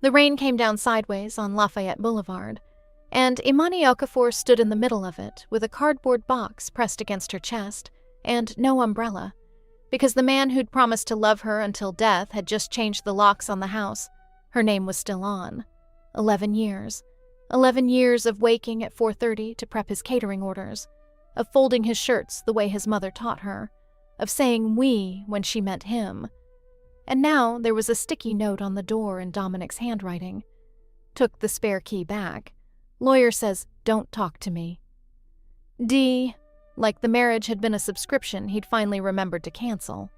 The rain came down sideways on Lafayette Boulevard, and Imani Okafor stood in the middle of it with a cardboard box pressed against her chest and no umbrella, because the man who'd promised to love her until death had just changed the locks on the house. Her name was still on. 11 years. 11 years of waking at 4:30 to prep his catering orders, of folding his shirts the way his mother taught her, of saying we when she meant him. And now there was a sticky note on the door in Dominic's handwriting. Took the spare key back. Lawyer says, don't talk to me. D. Like the marriage had been a subscription he'd finally remembered to cancel.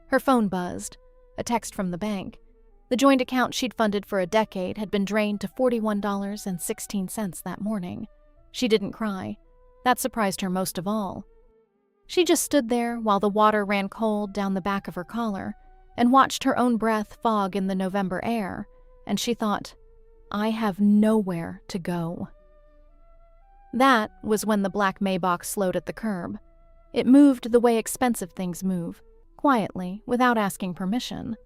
Her phone buzzed. A text from the bank. The joint account she'd funded for a decade had been drained to $41.16 that morning. She didn't cry. That surprised her most of all. She just stood there while the water ran cold down the back of her collar and watched her own breath fog in the November air, and she thought, I have nowhere to go. That was when the black Maybach slowed at the curb. It moved the way expensive things move, quietly, without asking permission.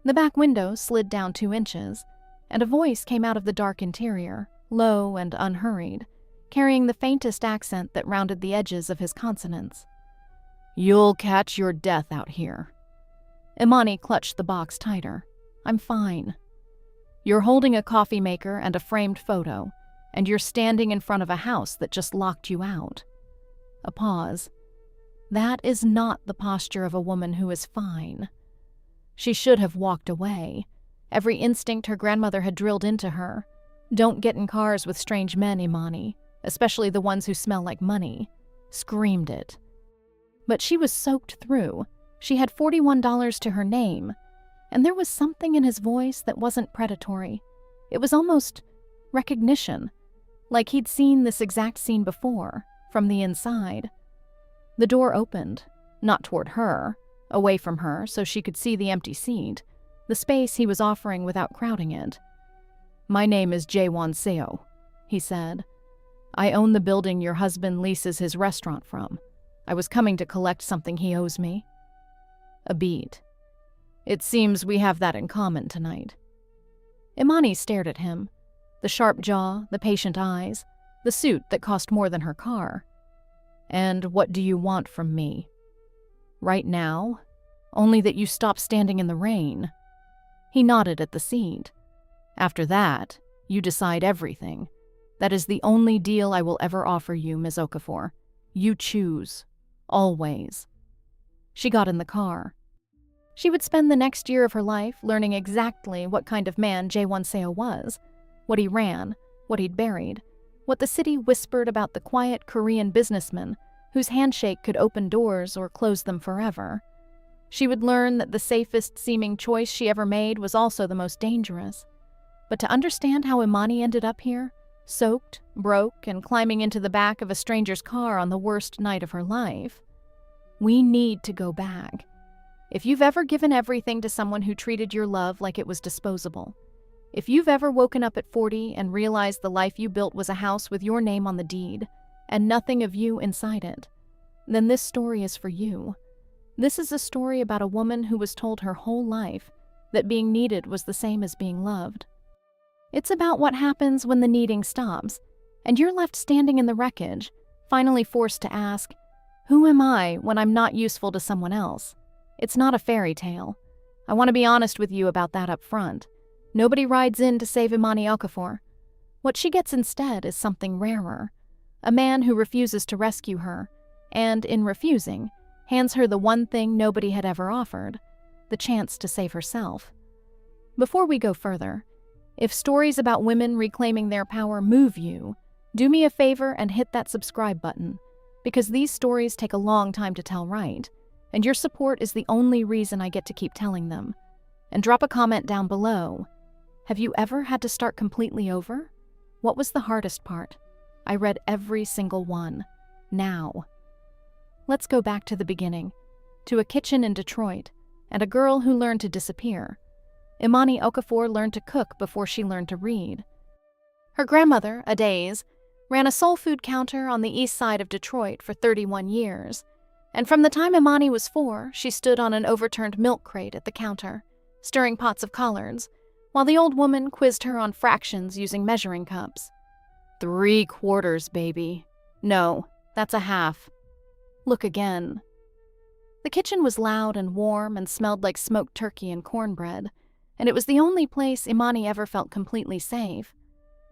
The back window slid down 2 inches, and a voice came out of the dark interior, low and unhurried, carrying the faintest accent that rounded the edges of his consonants. You'll catch your death out here. Imani clutched the box tighter. I'm fine. You're holding a coffee maker and a framed photo, and you're standing in front of a house that just locked you out. A pause. That is not the posture of a woman who is fine. She should have walked away. Every instinct her grandmother had drilled into her. Don't get in cars with strange men, Imani, especially the ones who smell like money. Screamed it. But she was soaked through. She had $41 to her name, and there was something in his voice that wasn't predatory. It was almost recognition, like he'd seen this exact scene before, from the inside. The door opened, not toward her, away from her so she could see the empty seat, the space he was offering without crowding it. My name is Jaewon Seo, he said. I own the building your husband leases his restaurant from. I was coming to collect something he owes me. A beat. It seems we have that in common tonight. Imani stared at him. The sharp jaw, the patient eyes, the suit that cost more than her car. And what do you want from me? Right now? Only that you stop standing in the rain. He nodded at the seat. After that, you decide everything. That is the only deal I will ever offer you, Ms. Okafor. You choose. Always. She got in the car. She would spend the next year of her life learning exactly what kind of man Jaewon Seo was, what he ran, what he'd buried, what the city whispered about the quiet Korean businessman whose handshake could open doors or close them forever. She would learn that the safest-seeming choice she ever made was also the most dangerous. But to understand how Imani ended up here, soaked, broke, and climbing into the back of a stranger's car on the worst night of her life, we need to go back. If you've ever given everything to someone who treated your love like it was disposable, if you've ever woken up at 40 and realized the life you built was a house with your name on the deed, and nothing of you inside it, then this story is for you. This is a story about a woman who was told her whole life that being needed was the same as being loved. It's about what happens when the needing stops, and you're left standing in the wreckage, finally forced to ask, who am I when I'm not useful to someone else? It's not a fairy tale. I want to be honest with you about that up front. Nobody rides in to save Imani Okafor. What she gets instead is something rarer. A man who refuses to rescue her, and in refusing, hands her the one thing nobody had ever offered, the chance to save herself. Before we go further, if stories about women reclaiming their power move you, do me a favor and hit that subscribe button, because these stories take a long time to tell right, and your support is the only reason I get to keep telling them. And drop a comment down below. Have you ever had to start completely over? What was the hardest part? I read every single one. Now. Let's go back to the beginning, to a kitchen in Detroit, and a girl who learned to disappear. Imani Okafor learned to cook before she learned to read. Her grandmother, Adaze, ran a soul food counter on the east side of Detroit for 31 years, and from the time Imani was 4, she stood on an overturned milk crate at the counter, stirring pots of collards, while the old woman quizzed her on fractions using measuring cups. 3/4, baby. No, that's a half. Look again. The kitchen was loud and warm and smelled like smoked turkey and cornbread, and it was the only place Imani ever felt completely safe.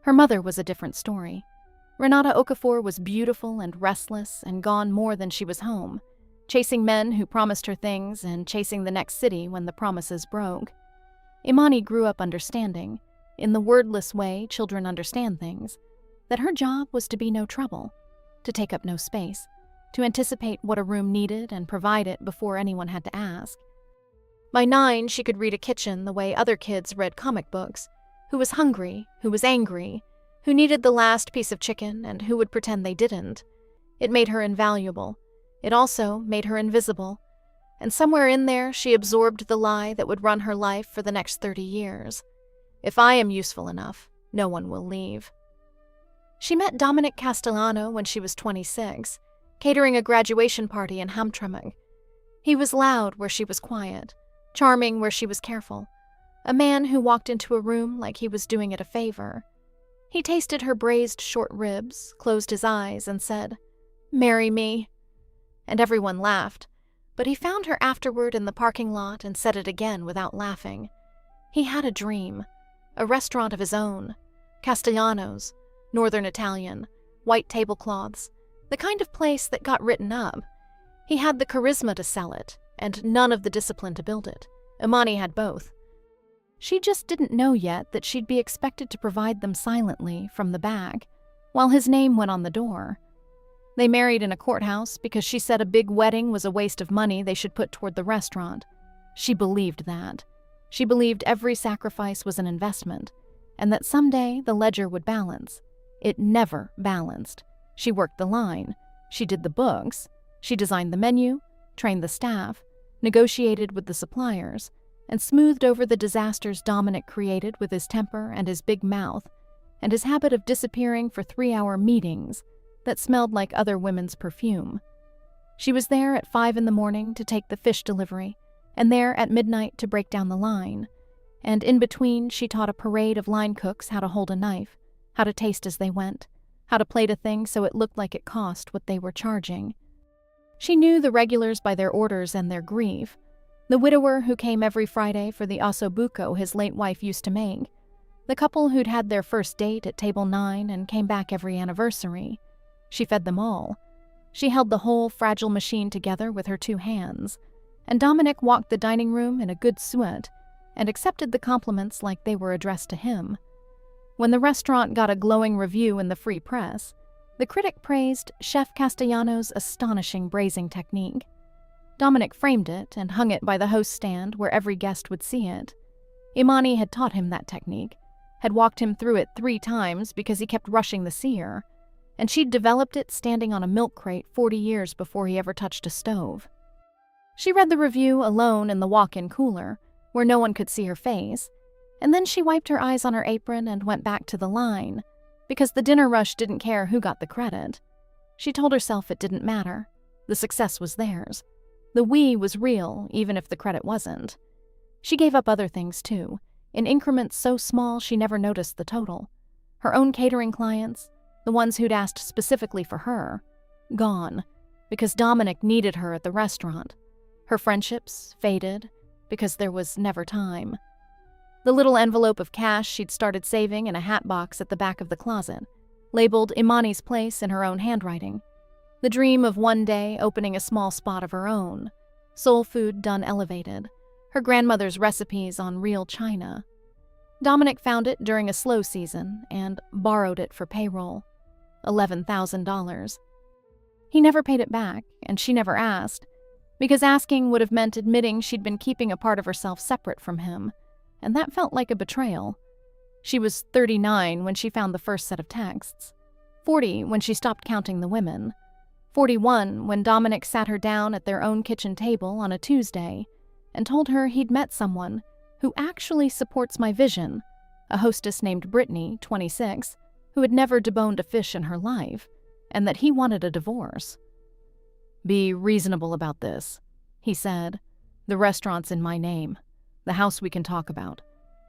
Her mother was a different story. Renata Okafor was beautiful and restless and gone more than she was home, chasing men who promised her things and chasing the next city when the promises broke. Imani grew up understanding, in the wordless way children understand things, that her job was to be no trouble, to take up no space, to anticipate what a room needed and provide it before anyone had to ask. By 9, she could read a kitchen the way other kids read comic books, who was hungry, who was angry, who needed the last piece of chicken, and who would pretend they didn't. It made her invaluable. It also made her invisible. And somewhere in there, she absorbed the lie that would run her life for the next 30 years. If I am useful enough, no one will leave. She met Dominic Castellano when she was 26, catering a graduation party in Hamtramck. He was loud where she was quiet, charming where she was careful, a man who walked into a room like he was doing it a favor. He tasted her braised short ribs, closed his eyes, and said, "Marry me." And everyone laughed, but he found her afterward in the parking lot and said it again without laughing. He had a dream, a restaurant of his own, Castellanos, Northern Italian, white tablecloths, the kind of place that got written up. He had the charisma to sell it, and none of the discipline to build it. Imani had both. She just didn't know yet that she'd be expected to provide them silently from the back, while his name went on the door. They married in a courthouse because she said a big wedding was a waste of money they should put toward the restaurant. She believed that. She believed every sacrifice was an investment, and that someday the ledger would balance. It never balanced. She worked the line. She did the books. She designed the menu, trained the staff, negotiated with the suppliers, and smoothed over the disasters Dominic created with his temper and his big mouth, and his habit of disappearing for 3-hour meetings that smelled like other women's perfume. She was there at 5 a.m. to take the fish delivery, and there at midnight to break down the line, and in between she taught a parade of line cooks how to hold a knife, how to taste as they went, how to plate a thing so it looked like it cost what they were charging. She knew the regulars by their orders and their grief, the widower who came every Friday for the ossobuco his late wife used to make, the couple who'd had their first date at table 9 and came back every anniversary. She fed them all. She held the whole fragile machine together with her 2 hands, and Dominic walked the dining room in a good sweat and accepted the compliments like they were addressed to him. When the restaurant got a glowing review in the Free Press, the critic praised Chef Castellano's astonishing braising technique. Dominic framed it and hung it by the host stand where every guest would see it. Imani had taught him that technique, had walked him through it 3 times because he kept rushing the seer, and she'd developed it standing on a milk crate 40 years before he ever touched a stove. She read the review alone in the walk-in cooler, where no one could see her face, and then she wiped her eyes on her apron and went back to the line, because the dinner rush didn't care who got the credit. She told herself it didn't matter. The success was theirs. The we was real, even if the credit wasn't. She gave up other things, too, in increments so small she never noticed the total. Her own catering clients, the ones who'd asked specifically for her, gone, because Dominic needed her at the restaurant. Her friendships faded, because there was never time. The little envelope of cash she'd started saving in a hat box at the back of the closet, labeled Imani's place in her own handwriting. The dream of one day opening a small spot of her own, soul food done elevated, her grandmother's recipes on real china. Dominic found it during a slow season and borrowed it for payroll. $11,000. He never paid it back, and she never asked, because asking would have meant admitting she'd been keeping a part of herself separate from him, and that felt like a betrayal. She was 39 when she found the first set of texts, 40 when she stopped counting the women, 41 when Dominic sat her down at their own kitchen table on a Tuesday and told her he'd met someone who actually supports my vision, a hostess named Brittany, 26, who had never deboned a fish in her life, and that he wanted a divorce. "Be reasonable about this," he said. "The restaurant's in my name. The house we can talk about.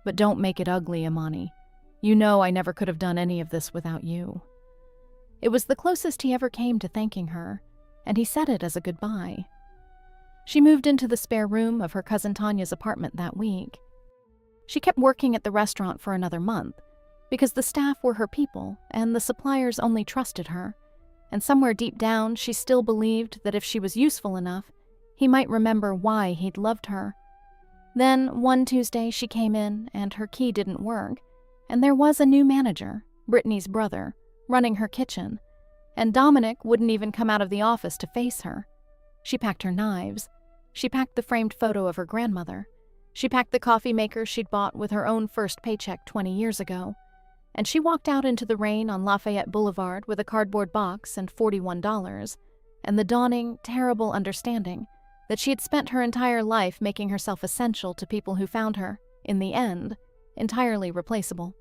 But don't make it ugly, Imani. You know I never could have done any of this without you." It was the closest he ever came to thanking her, and he said it as a goodbye. She moved into the spare room of her cousin Tanya's apartment that week. She kept working at the restaurant for another month, because the staff were her people and the suppliers only trusted her, and somewhere deep down she still believed that if she was useful enough, he might remember why he'd loved her. Then one Tuesday she came in and her key didn't work, and there was a new manager, Brittany's brother, running her kitchen, and Dominic wouldn't even come out of the office to face her. She packed her knives. She packed the framed photo of her grandmother. She packed the coffee maker she'd bought with her own first paycheck 20 years ago. And she walked out into the rain on Lafayette Boulevard with a cardboard box and $41, and the dawning, terrible understanding that she had spent her entire life making herself essential to people who found her, in the end, entirely replaceable.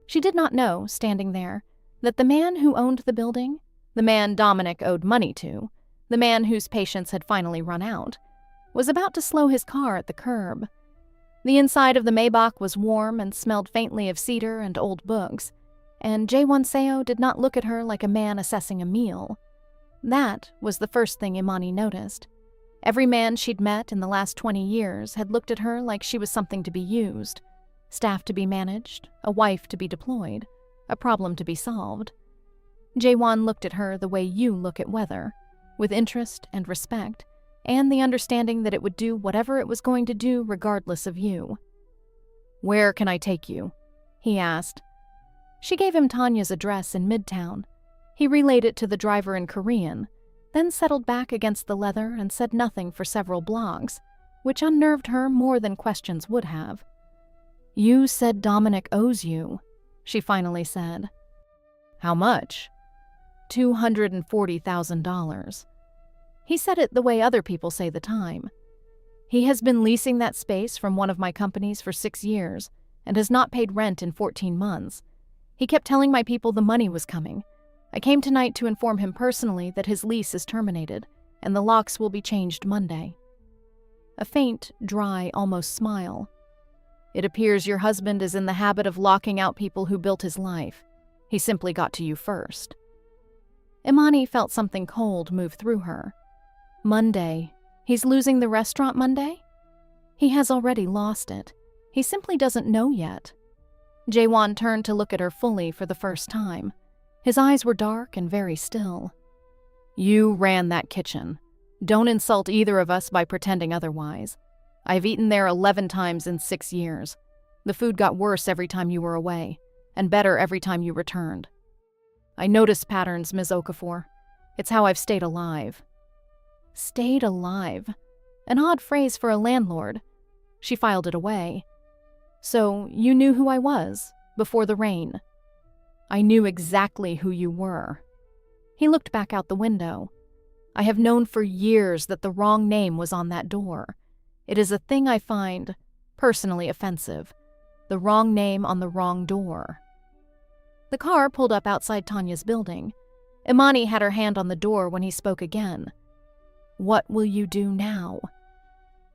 She did not know, standing there, that the man who owned the building, the man Dominic owed money to, the man whose patience had finally run out, was about to slow his car at the curb. The inside of the Maybach was warm and smelled faintly of cedar and old books, and Jaewon Seo did not look at her like a man assessing a meal. That was the first thing Imani noticed. Every man she'd met in the last 20 years had looked at her like she was something to be used, staff to be managed, a wife to be deployed, a problem to be solved. Jaewon looked at her the way you look at weather, with interest and respect, and the understanding that it would do whatever it was going to do regardless of you. "Where can I take you?" he asked. She gave him Tanya's address in Midtown. He relayed it to the driver in Korean, then settled back against the leather and said nothing for several blocks, which unnerved her more than questions would have. "You said Dominic owes you," she finally said. "How much?" $240,000. He said it the way other people say the time. "He has been leasing that space from one of my companies for 6 years and has not paid rent in 14 months. He kept telling my people the money was coming. I came tonight to inform him personally that his lease is terminated and the locks will be changed Monday." A faint, dry, almost smile. "It appears your husband is in the habit of locking out people who built his life. He simply got to you first." Imani felt something cold move through her. Monday. He's losing the restaurant Monday? He has already lost it. He simply doesn't know yet. Jaewon turned to look at her fully for the first time. His eyes were dark and very still. "You ran that kitchen. Don't insult either of us by pretending otherwise. I've eaten there 11 times in 6 years. The food got worse every time you were away, and better every time you returned. I notice patterns, Ms. Okafor. It's how I've stayed alive." Stayed alive. An odd phrase for a landlord. She filed it away. "So you knew who I was, before the rain?" "I knew exactly who you were." He looked back out the window. "I have known for years that the wrong name was on that door. It is a thing I find personally offensive. The wrong name on the wrong door." The car pulled up outside Tanya's building. Imani had her hand on the door when he spoke again. "What will you do now?"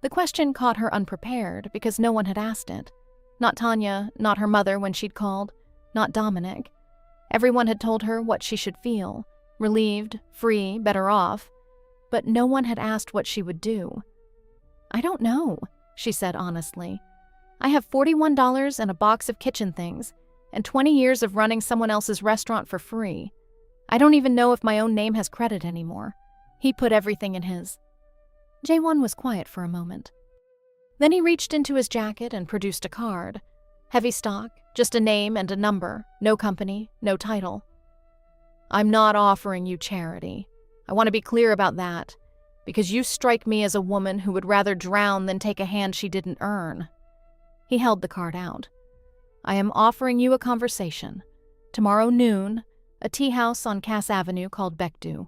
The question caught her unprepared because no one had asked it. Not Tanya, not her mother when she'd called, not Dominic. Everyone had told her what she should feel, relieved, free, better off, but no one had asked what she would do. "I don't know," she said honestly. "I have $41 and a box of kitchen things, and 20 years of running someone else's restaurant for free. I don't even know if my own name has credit anymore. He put everything in his." Jaewon was quiet for a moment. Then he reached into his jacket and produced a card. Heavy stock, just a name and a number, no company, no title. "I'm not offering you charity. I want to be clear about that, because you strike me as a woman who would rather drown than take a hand she didn't earn." He held the card out. "I am offering you a conversation. Tomorrow noon, a tea house on Cass Avenue called Baekdu.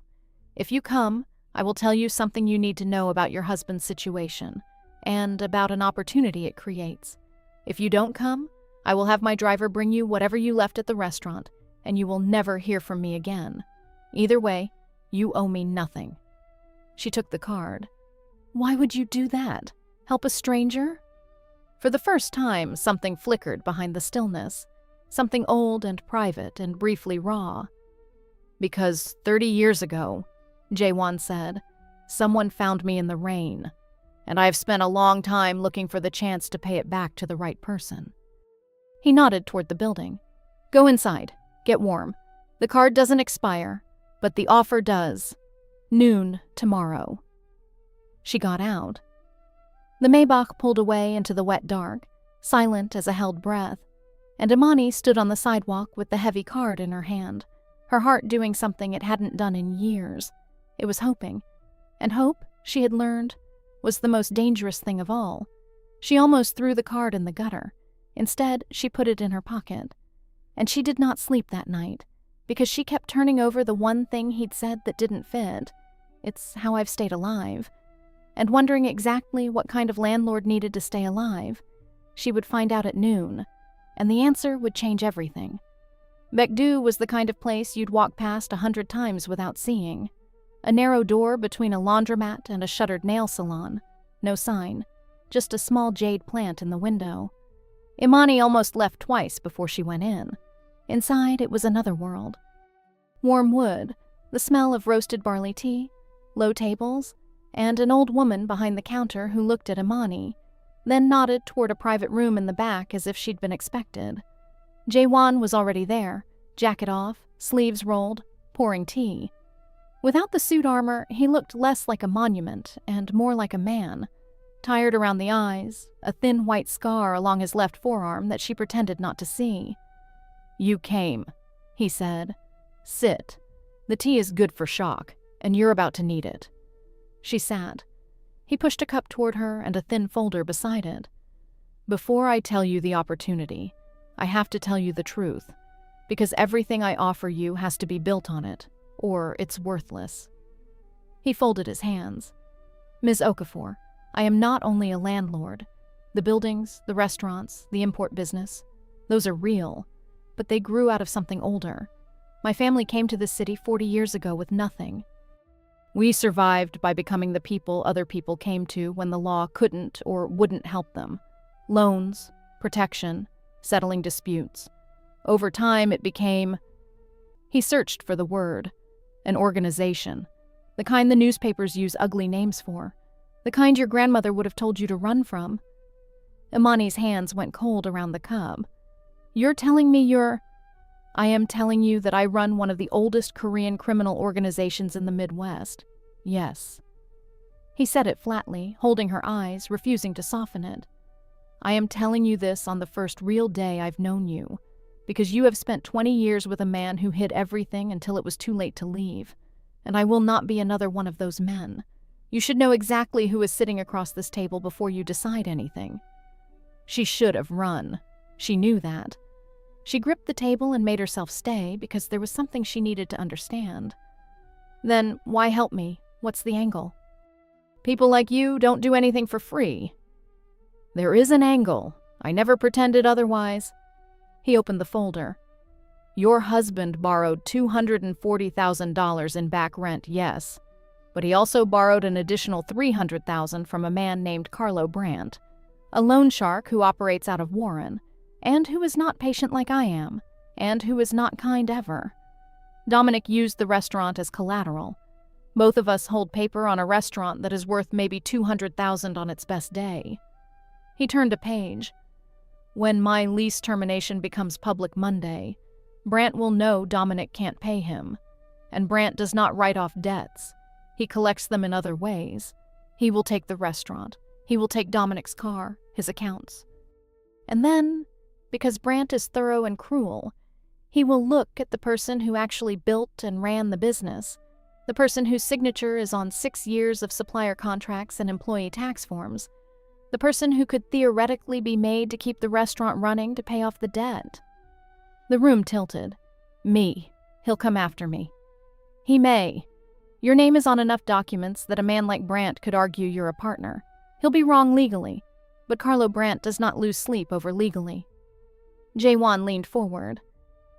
If you come, I will tell you something you need to know about your husband's situation, and about an opportunity it creates. If you don't come, I will have my driver bring you whatever you left at the restaurant, and you will never hear from me again. Either way, you owe me nothing." She took the card. "Why would you do that? Help a stranger?" For the first time, something flickered behind the stillness, something old and private and briefly raw. "Because 30 years ago," Jaewon said, "someone found me in the rain, and I have spent a long time looking for the chance to pay it back to the right person." He nodded toward the building. "Go inside. Get warm. The card doesn't expire, but the offer does. Noon tomorrow." She got out. The Maybach pulled away into the wet dark, silent as a held breath, and Imani stood on the sidewalk with the heavy card in her hand, her heart doing something it hadn't done in years. It was hoping. And hope, she had learned, was the most dangerous thing of all. She almost threw the card in the gutter. Instead, she put it in her pocket. And she did not sleep that night, because she kept turning over the one thing he'd said that didn't fit. "It's how I've stayed alive." And wondering exactly what kind of landlord needed to stay alive. She would find out at noon, and the answer would change everything. Baekdu was the kind of place you'd walk past 100 times without seeing. A narrow door between a laundromat and a shuttered nail salon. No sign, just a small jade plant in the window. Imani almost left twice before she went in. Inside, it was another world. Warm wood, the smell of roasted barley tea, low tables, and an old woman behind the counter who looked at Imani, then nodded toward a private room in the back as if she'd been expected. Jaewon was already there, jacket off, sleeves rolled, pouring tea. Without the suit armor, he looked less like a monument and more like a man, tired around the eyes, a thin white scar along his left forearm that she pretended not to see. "You came," he said. "Sit. The tea is good for shock, and you're about to need it." She sat. He pushed a cup toward her and a thin folder beside it. "Before I tell you the opportunity, I have to tell you the truth, because everything I offer you has to be built on it, or it's worthless." He folded his hands. "Ms. Okafor, I am not only a landlord. The buildings, the restaurants, the import business, those are real, but they grew out of something older. My family came to this city 40 years ago with nothing. We survived by becoming the people other people came to when the law couldn't or wouldn't help them. Loans, protection, settling disputes. Over time, it became..." He searched for the word. "An organization. The kind the newspapers use ugly names for. The kind your grandmother would have told you to run from." Imani's hands went cold around the cup. "You're telling me you're..." "I am telling you that I run one of the oldest Korean criminal organizations in the Midwest. Yes." He said it flatly, holding her eyes, refusing to soften it. "I am telling you this on the first real day I've known you, because you have spent 20 years with a man who hid everything until it was too late to leave, and I will not be another one of those men. You should know exactly who is sitting across this table before you decide anything." She should have run. She knew that. She gripped the table and made herself stay because there was something she needed to understand. "Then why help me? What's the angle?" "People like you don't do anything for free." "There is an angle. I never pretended otherwise." He opened the folder. "Your husband borrowed $240,000 in back rent, yes, but he also borrowed an additional $300,000 from a man named Carlo Brandt, a loan shark who operates out of Warren, and who is not patient like I am, and who is not kind ever. Dominic used the restaurant as collateral. Both of us hold paper on a restaurant that is worth maybe $200,000 on its best day." He turned a page. "When my lease termination becomes public Monday, Brandt will know Dominic can't pay him, and Brandt does not write off debts. He collects them in other ways. He will take the restaurant. He will take Dominic's car, his accounts. And then, because Brandt is thorough and cruel, he will look at the person who actually built and ran the business, the person whose signature is on 6 years of supplier contracts and employee tax forms, the person who could theoretically be made to keep the restaurant running to pay off the debt." The room tilted. "Me. He'll come after me." "He may. Your name is on enough documents that a man like Brandt could argue you're a partner. He'll be wrong legally, but Carlo Brandt does not lose sleep over legally." Jaewon leaned forward.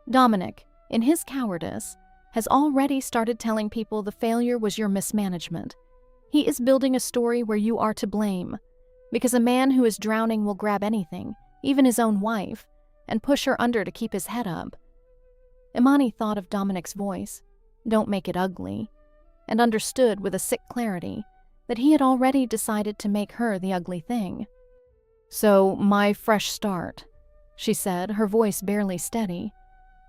"Dominic, in his cowardice, has already started telling people the failure was your mismanagement. He is building a story where you are to blame, Because a man who is drowning will grab anything, even his own wife, and push her under to keep his head up. Imani thought of Dominic's voice, "Don't make it ugly," and understood with a sick clarity that he had already decided to make her the ugly thing. "So my fresh start," she said, her voice barely steady,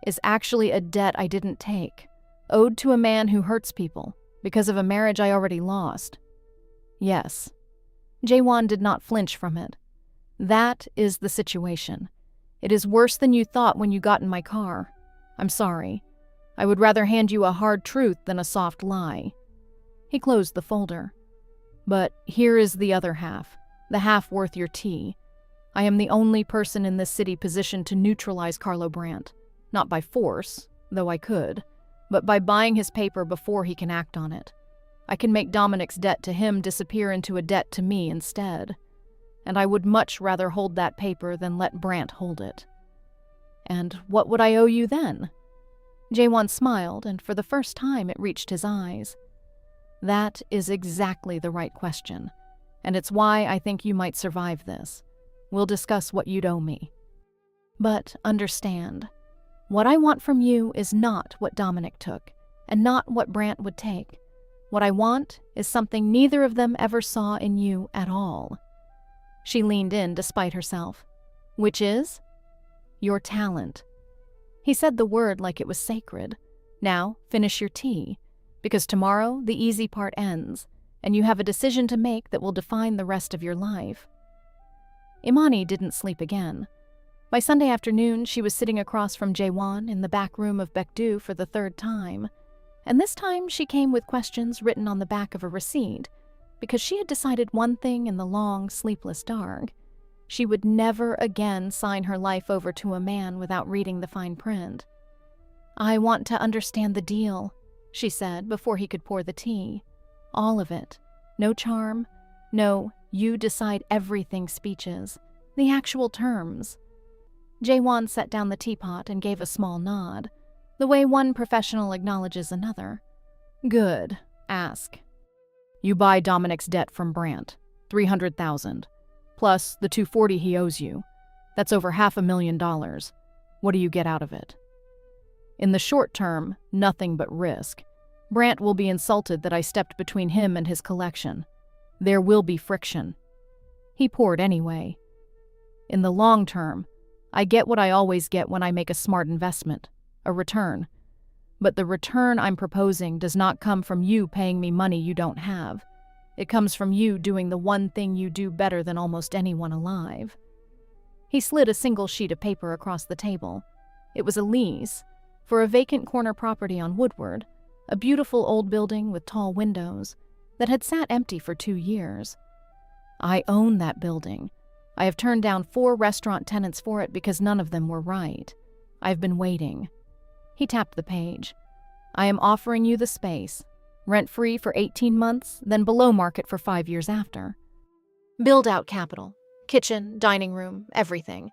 "is actually a debt I didn't take, owed to a man who hurts people because of a marriage I already lost." "Yes." Jaewon did not flinch from it. "That is the situation. It is worse than you thought when you got in my car. I'm sorry. I would rather hand you a hard truth than a soft lie." He closed the folder. "But here is the other half, the half worth your tea. I am the only person in this city positioned to neutralize Carlo Brandt. Not by force, though I could, but by buying his paper before he can act on it. I can make Dominic's debt to him disappear into a debt to me instead. And I would much rather hold that paper than let Brandt hold it." "And what would I owe you then?" Jaewon smiled, and for the first time it reached his eyes. "That is exactly the right question, and it's why I think you might survive this. We'll discuss what you'd owe me. But understand, what I want from you is not what Dominic took, and not what Brandt would take. What I want is something neither of them ever saw in you at all." She leaned in despite herself. "Which is?" "Your talent." He said the word like it was sacred. "Now, finish your tea, because tomorrow the easy part ends, and you have a decision to make that will define the rest of your life." Imani didn't sleep again. By Sunday afternoon, she was sitting across from Jaewon in the back room of Baekdu for the third time, and this time she came with questions written on the back of a receipt, because she had decided one thing in the long, sleepless dark. She would never again sign her life over to a man without reading the fine print. "I want to understand the deal," she said before he could pour the tea. "All of it. No charm. No, you decide everything speeches. The actual terms." Jaewon set down the teapot and gave a small nod, the way one professional acknowledges another. "Good. Ask." "You buy Dominic's debt from Brandt, 300,000, plus the 240 he owes you. That's over $500,000. What do you get out of it?" "In the short term, nothing but risk. Brandt will be insulted that I stepped between him and his collection. There will be friction." He poured anyway. "In the long term, I get what I always get when I make a smart investment, a return. But the return I'm proposing does not come from you paying me money you don't have. It comes from you doing the one thing you do better than almost anyone alive." He slid a single sheet of paper across the table. It was a lease for a vacant corner property on Woodward, a beautiful old building with tall windows that had sat empty for 2 years. "I own that building. I have turned down 4 restaurant tenants for it because none of them were right. I've been waiting." He tapped the page. "I am offering you the space, rent-free for 18 months, then below market for 5 years after. Build-out capital, kitchen, dining room, everything,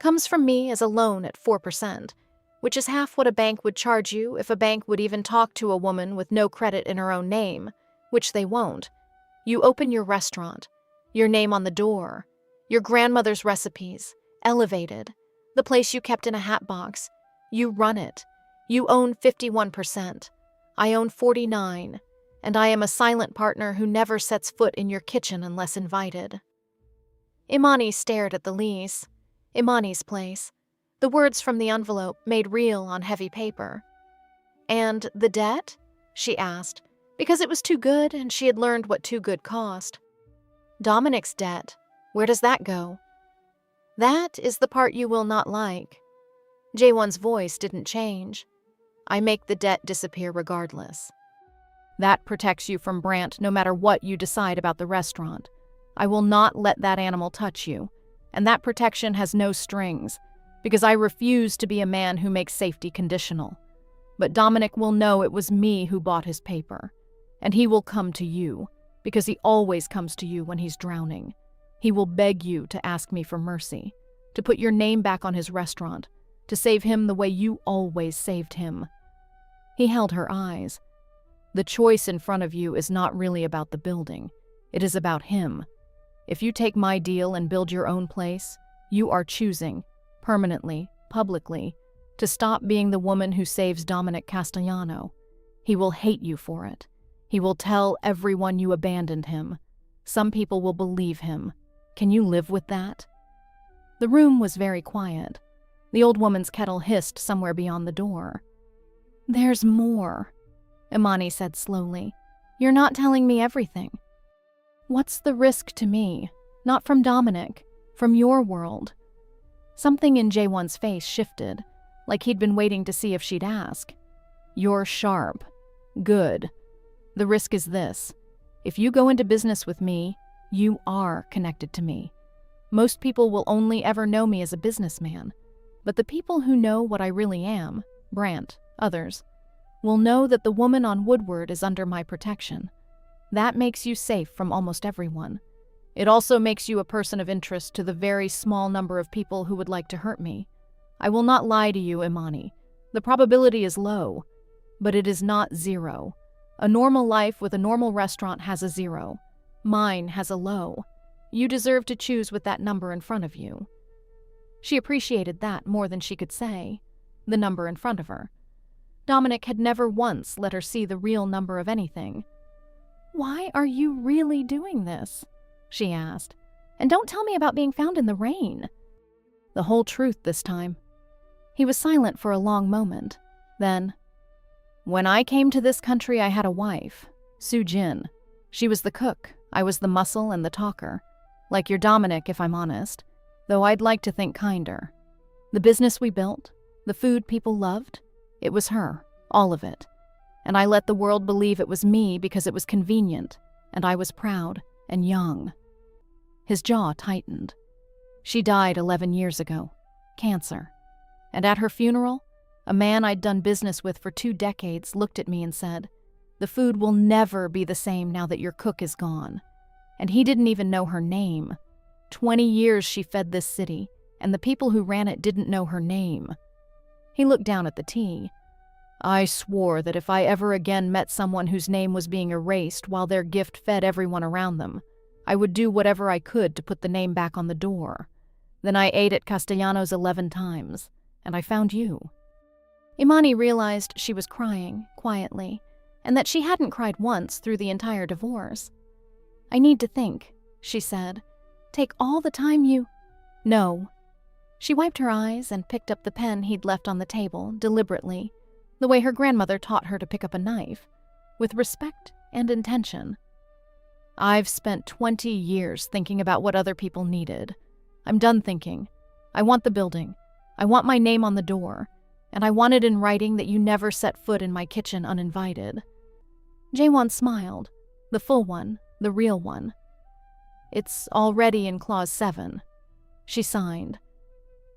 comes from me as a loan at 4%, which is half what a bank would charge you if a bank would even talk to a woman with no credit in her own name, which they won't. You open your restaurant, your name on the door, your grandmother's recipes, elevated, the place you kept in a hat box. You run it. You own 51%. I own 49%, and I am a silent partner who never sets foot in your kitchen unless invited." Imani stared at the lease. Imani's place. The words from the envelope made real on heavy paper. "And the debt?" she asked, because it was too good and she had learned what too good cost. "Dominic's debt. Where does that go?" "That is the part you will not like." Jaewon's voice didn't change. "I make the debt disappear regardless. That protects you from Brandt no matter what you decide about the restaurant. I will not let that animal touch you, and that protection has no strings, because I refuse to be a man who makes safety conditional. But Dominic will know it was me who bought his paper, and he will come to you, because he always comes to you when he's drowning. He will beg you to ask me for mercy, to put your name back on his restaurant, to save him the way you always saved him." He held her eyes. "The choice in front of you is not really about the building. It is about him. If you take my deal and build your own place, you are choosing, permanently, publicly, to stop being the woman who saves Dominic Castellano. He will hate you for it. He will tell everyone you abandoned him. Some people will believe him. Can you live with that?" The room was very quiet. The old woman's kettle hissed somewhere beyond the door. "There's more," Imani said slowly. "You're not telling me everything. What's the risk to me? Not from Dominic, from your world." Something in Jaewon's face shifted, like he'd been waiting to see if she'd ask. "You're sharp. Good. The risk is this. If you go into business with me, you are connected to me. Most people will only ever know me as a businessman, but the people who know what I really am, Brant, others, will know that the woman on Woodward is under my protection. That makes you safe from almost everyone. It also makes you a person of interest to the very small number of people who would like to hurt me. I will not lie to you, Imani. The probability is low, but it is not zero. A normal life with a normal restaurant has a zero. Mine has a low. You deserve to choose with that number in front of you." She appreciated that more than she could say, the number in front of her. Dominic had never once let her see the real number of anything. "Why are you really doing this?" she asked. "And don't tell me about being found in the rain." The whole truth this time. He was silent for a long moment. Then, "When I came to this country, I had a wife, Soo Jin. She was the cook. I was the muscle and the talker. Like your Dominic, if I'm honest, though I'd like to think kinder. The business we built, the food people loved, it was her, all of it. And I let the world believe it was me because it was convenient, and I was proud and young." His jaw tightened. "She died 11 years ago. Cancer. And at her funeral, a man I'd done business with for 2 decades looked at me and said, 'The food will never be the same now that your cook is gone.' And he didn't even know her name. 20 years she fed this city, and the people who ran it didn't know her name." He looked down at the tea. "I swore that if I ever again met someone whose name was being erased while their gift fed everyone around them, I would do whatever I could to put the name back on the door. Then I ate at Castellanos 11 times, and I found you." Imani realized she was crying, quietly, and that she hadn't cried once through the entire divorce. "I need to think," she said. "Take all the time you—" "No." She wiped her eyes and picked up the pen he'd left on the table, deliberately, the way her grandmother taught her to pick up a knife, with respect and intention. "I've spent 20 years thinking about what other people needed. I'm done thinking. I want the building. I want my name on the door. And I want it in writing that you never set foot in my kitchen uninvited." Jaewon smiled, the full one, the real one. "It's already in Clause 7. She signed.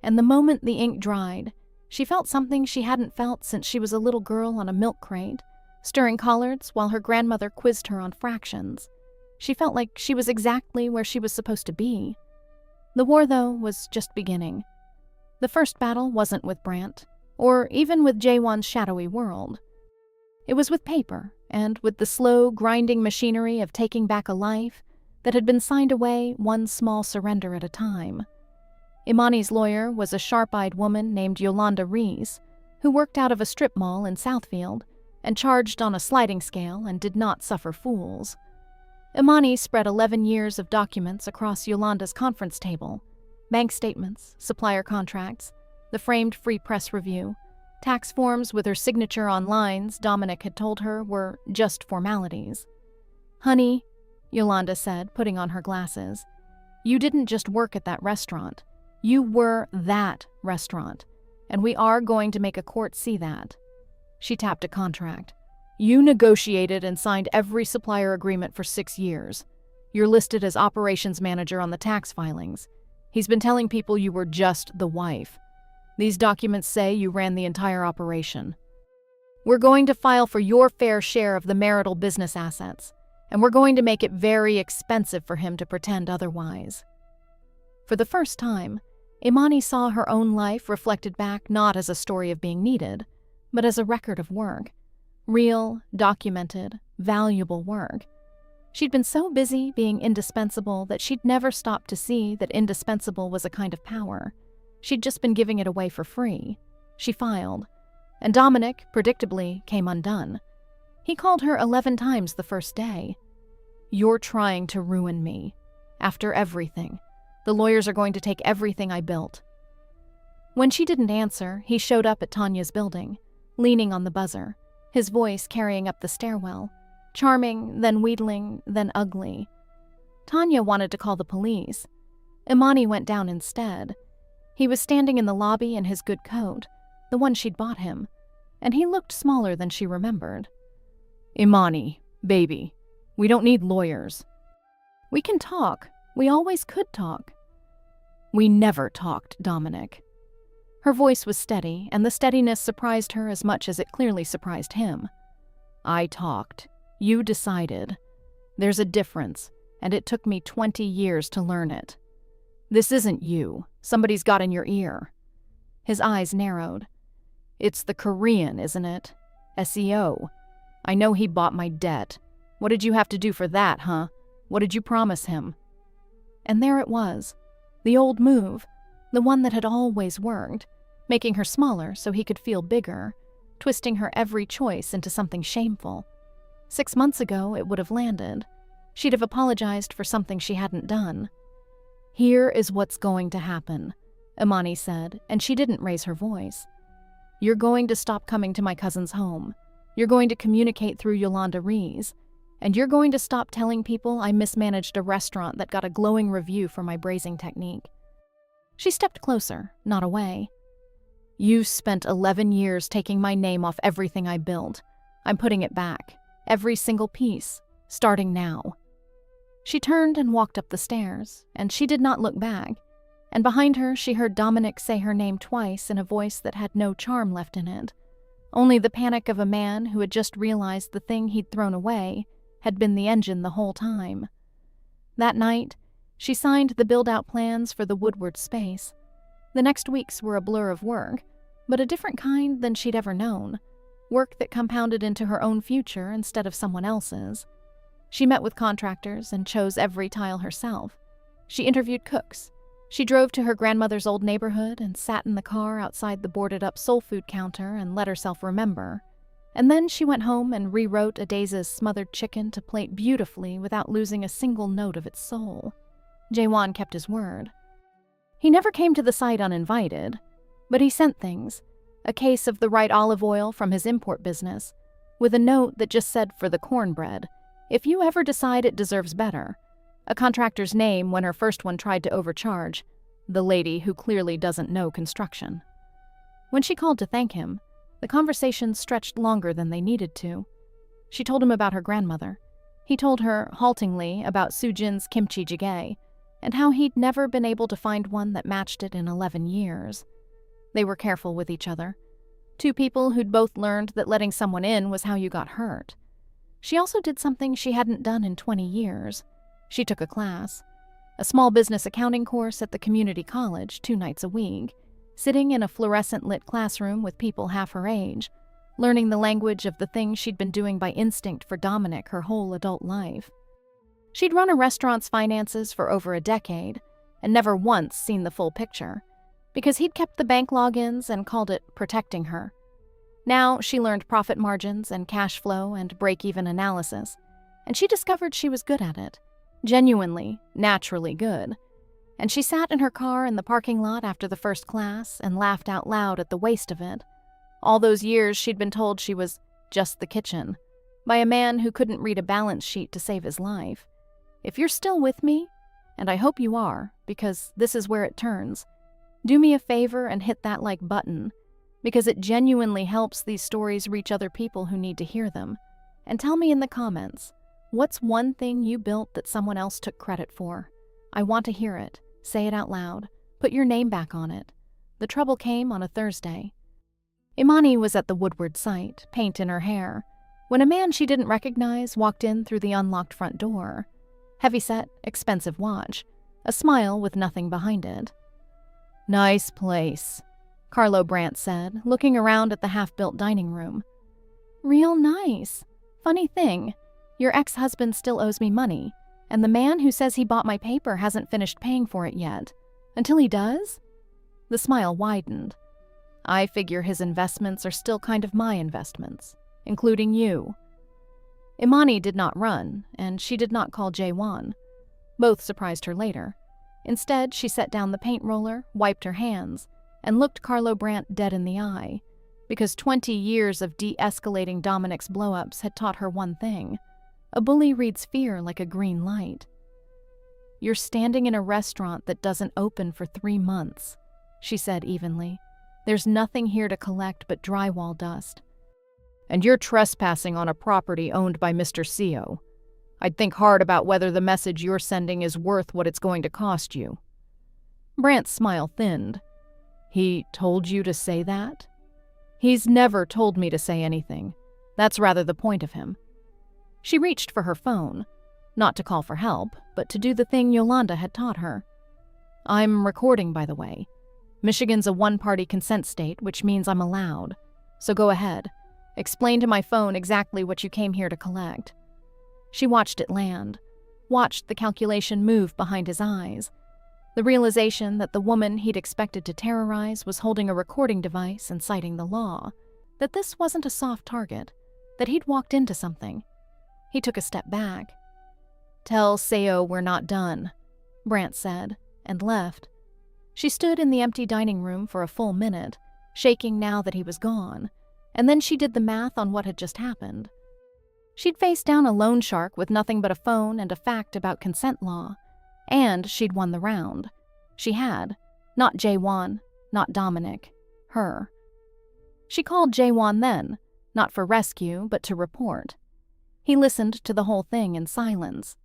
And the moment the ink dried, she felt something she hadn't felt since she was a little girl on a milk crate, stirring collards while her grandmother quizzed her on fractions. She felt like she was exactly where she was supposed to be. The war, though, was just beginning. The first battle wasn't with Brant, or even with Jaewon's shadowy world. It was with paper, and with the slow, grinding machinery of taking back a life that had been signed away one small surrender at a time. Imani's lawyer was a sharp-eyed woman named Yolanda Rees, who worked out of a strip mall in Southfield and charged on a sliding scale and did not suffer fools. Imani spread 11 years of documents across Yolanda's conference table: bank statements, supplier contracts, the framed Free Press Review, tax forms with her signature on lines Dominic had told her were just formalities. "Honey," Yolanda said, putting on her glasses, "you didn't just work at that restaurant. You were that restaurant, and we are going to make a court see that." She tapped a contract. "You negotiated and signed every supplier agreement for 6 years. You're listed as operations manager on the tax filings. He's been telling people you were just the wife. These documents say you ran the entire operation. We're going to file for your fair share of the marital business assets, and we're going to make it very expensive for him to pretend otherwise." For the first time, Imani saw her own life reflected back not as a story of being needed, but as a record of work. Real, documented, valuable work. She'd been so busy being indispensable that she'd never stopped to see that indispensable was a kind of power. She'd just been giving it away for free. She filed, and Dominic, predictably, came undone. He called her 11 times the first day. "You're trying to ruin me. After everything. The lawyers are going to take everything I built." When she didn't answer, he showed up at Tanya's building, leaning on the buzzer, his voice carrying up the stairwell, charming, then wheedling, then ugly. Tanya wanted to call the police. Imani went down instead. He was standing in the lobby in his good coat, the one she'd bought him, and he looked smaller than she remembered. "Imani, baby, we don't need lawyers." "We can talk. We always could talk." "We never talked, Dominic." Her voice was steady, and the steadiness surprised her as much as it clearly surprised him. "I talked. You decided. There's a difference, and it took me 20 years to learn it. This isn't you. Somebody's got in your ear." His eyes narrowed. "It's the Korean, isn't it? SEO. I know he bought my debt. What did you have to do for that, huh? What did you promise him?" And there it was, the old move, the one that had always worked, making her smaller so he could feel bigger, twisting her every choice into something shameful. 6 months ago, it would have landed. She'd have apologized for something she hadn't done. "Here is what's going to happen," Imani said, and she didn't raise her voice. "You're going to stop coming to my cousin's home. You're going to communicate through Yolanda Rees. And you're going to stop telling people I mismanaged a restaurant that got a glowing review for my braising technique." She stepped closer, not away. "You spent 11 years taking my name off everything I built. I'm putting it back. Every single piece. Starting now." She turned and walked up the stairs, and she did not look back. And behind her, she heard Dominic say her name twice in a voice that had no charm left in it. Only the panic of a man who had just realized the thing he'd thrown away had been the engine the whole time. That night, she signed the build-out plans for the Woodward space. The next weeks were a blur of work, but a different kind than she'd ever known. Work that compounded into her own future instead of someone else's. She met with contractors and chose every tile herself. She interviewed cooks. She drove to her grandmother's old neighborhood and sat in the car outside the boarded-up soul food counter and let herself remember. And then she went home and rewrote Adaisa's smothered chicken to plate beautifully without losing a single note of its soul. Jaewon kept his word. He never came to the site uninvited, but he sent things, a case of the right olive oil from his import business, with a note that just said for the cornbread, "If you ever decide it deserves better," a contractor's name when her first one tried to overcharge, the lady who clearly doesn't know construction. When she called to thank him, the conversation stretched longer than they needed to. She told him about her grandmother. He told her, haltingly, about Sujin's kimchi jjigae, and how he'd never been able to find one that matched it in 11 years. They were careful with each other. Two people who'd both learned that letting someone in was how you got hurt. She also did something she hadn't done in 20 years. She took a class, a small business accounting course at the community college 2 nights a week, sitting in a fluorescent-lit classroom with people half her age, learning the language of the things she'd been doing by instinct for Dominic her whole adult life. She'd run a restaurant's finances for over a decade and never once seen the full picture, because he'd kept the bank logins and called it protecting her. Now she learned profit margins and cash flow and break-even analysis, and she discovered she was good at it, genuinely, naturally good. And she sat in her car in the parking lot after the first class and laughed out loud at the waste of it. All those years she'd been told she was just the kitchen, by a man who couldn't read a balance sheet to save his life. If you're still with me, and I hope you are, because this is where it turns, do me a favor and hit that like button, because it genuinely helps these stories reach other people who need to hear them. And tell me in the comments, what's one thing you built that someone else took credit for? I want to hear it. Say it out loud. Put your name back on it. The trouble came on a Thursday. Imani was at the Woodward site, paint in her hair, when a man she didn't recognize walked in through the unlocked front door. Heavyset, expensive watch, a smile with nothing behind it. "Nice place," Carlo Brandt said, looking around at the half-built dining room. "Real nice. Funny thing, Your ex-husband still owes me money, and the man who says he bought my paper hasn't finished paying for it yet. Until he does?" The smile widened. "I figure his investments are still kind of my investments, including you." Imani did not run, and she did not call Jaewon. Both surprised her later. Instead, she set down the paint roller, wiped her hands, and looked Carlo Brandt dead in the eye, because 20 years of de-escalating Dominic's blow-ups had taught her one thing. A bully reads fear like a green light. "You're standing in a restaurant that doesn't open for 3 months," she said evenly. "There's nothing here to collect but drywall dust. And you're trespassing on a property owned by Mr. Seo. I'd think hard about whether the message you're sending is worth what it's going to cost you." Brandt's smile thinned. "He told you to say that?" "He's never told me to say anything. That's rather the point of him." She reached for her phone, not to call for help, but to do the thing Yolanda had taught her. "I'm recording, by the way. Michigan's a one-party consent state, which means I'm allowed. So go ahead. Explain to my phone exactly what you came here to collect." She watched it land, watched the calculation move behind his eyes. The realization that the woman he'd expected to terrorize was holding a recording device and citing the law, that this wasn't a soft target, that he'd walked into something. He took a step back. "Tell Seo we're not done," Brandt said, and left. She stood in the empty dining room for a full minute, shaking now that he was gone, and then she did the math on what had just happened. She'd faced down a loan shark with nothing but a phone and a fact about consent law, and she'd won the round. She had. Not Jaewon, not Dominic. Her. She called Jaewon then, not for rescue, but to report. He listened to the whole thing in silence.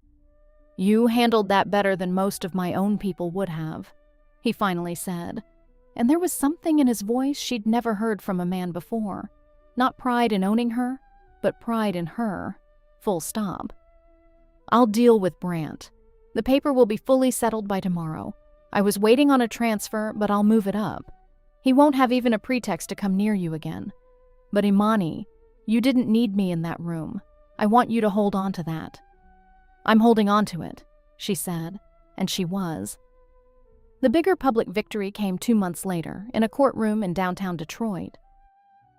"You handled that better than most of my own people would have," he finally said, and there was something in his voice she'd never heard from a man before. Not pride in owning her, but pride in her. Full stop. "I'll deal with Brandt. The paper will be fully settled by tomorrow. I was waiting on a transfer, but I'll move it up. He won't have even a pretext to come near you again. But Imani, you didn't need me in that room. I want you to hold on to that." "I'm holding on to it," she said, and she was. The bigger public victory came 2 months later in a courtroom in downtown Detroit.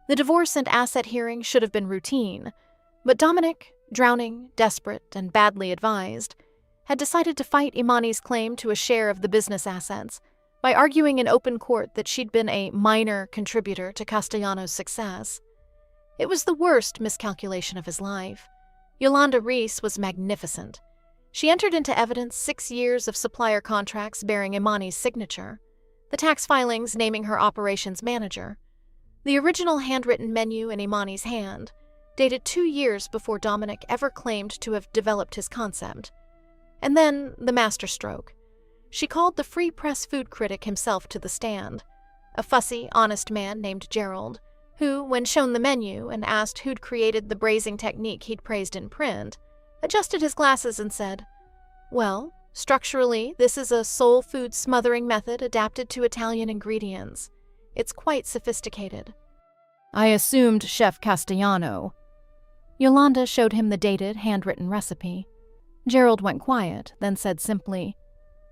The divorce and asset hearing should have been routine, but Dominic, drowning, desperate, and badly advised, had decided to fight Imani's claim to a share of the business assets by arguing in open court that she'd been a minor contributor to Castellano's success. It was the worst miscalculation of his life. Yolanda Reese was magnificent. She entered into evidence 6 years of supplier contracts bearing Imani's signature, the tax filings naming her operations manager, the original handwritten menu in Imani's hand, dated 2 years before Dominic ever claimed to have developed his concept. And then the masterstroke. She called the Free Press food critic himself to the stand, a fussy, honest man named Gerald, who, when shown the menu and asked who'd created the braising technique he'd praised in print, adjusted his glasses and said, "Well, structurally, this is a soul food smothering method adapted to Italian ingredients. It's quite sophisticated." "I assumed Chef Castellano." Yolanda showed him the dated, handwritten recipe. Gerald went quiet, then said simply,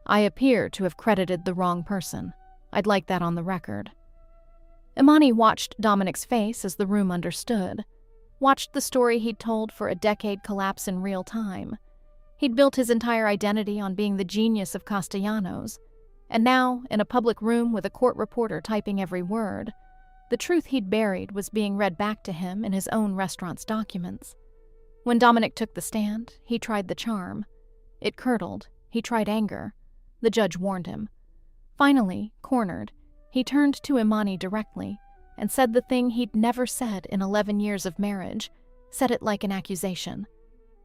"I appear to have credited the wrong person. I'd like that on the record." Imani watched Dominic's face as the room understood, watched the story he'd told for a decade collapse in real time. He'd built his entire identity on being the genius of Castellanos, and now, in a public room with a court reporter typing every word, the truth he'd buried was being read back to him in his own restaurant's documents. When Dominic took the stand, he tried the charm. It curdled. He tried anger. The judge warned him. Finally, cornered, he turned to Imani directly and said the thing he'd never said in 11 years of marriage, said it like an accusation.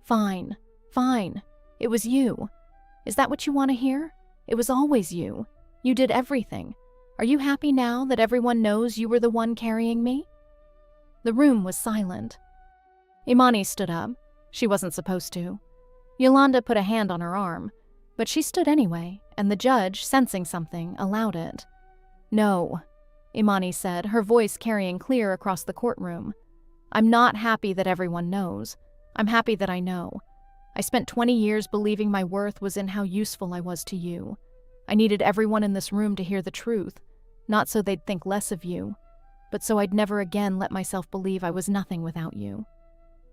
"Fine, fine. It was you. Is that what you want to hear? It was always you. You did everything. Are you happy now that everyone knows you were the one carrying me?" The room was silent. Imani stood up. She wasn't supposed to. Yolanda put a hand on her arm, but she stood anyway, and the judge, sensing something, allowed it. "No," Imani said, her voice carrying clear across the courtroom. "I'm not happy that everyone knows. I'm happy that I know. I spent 20 years believing my worth was in how useful I was to you. I needed everyone in this room to hear the truth, not so they'd think less of you, but so I'd never again let myself believe I was nothing without you."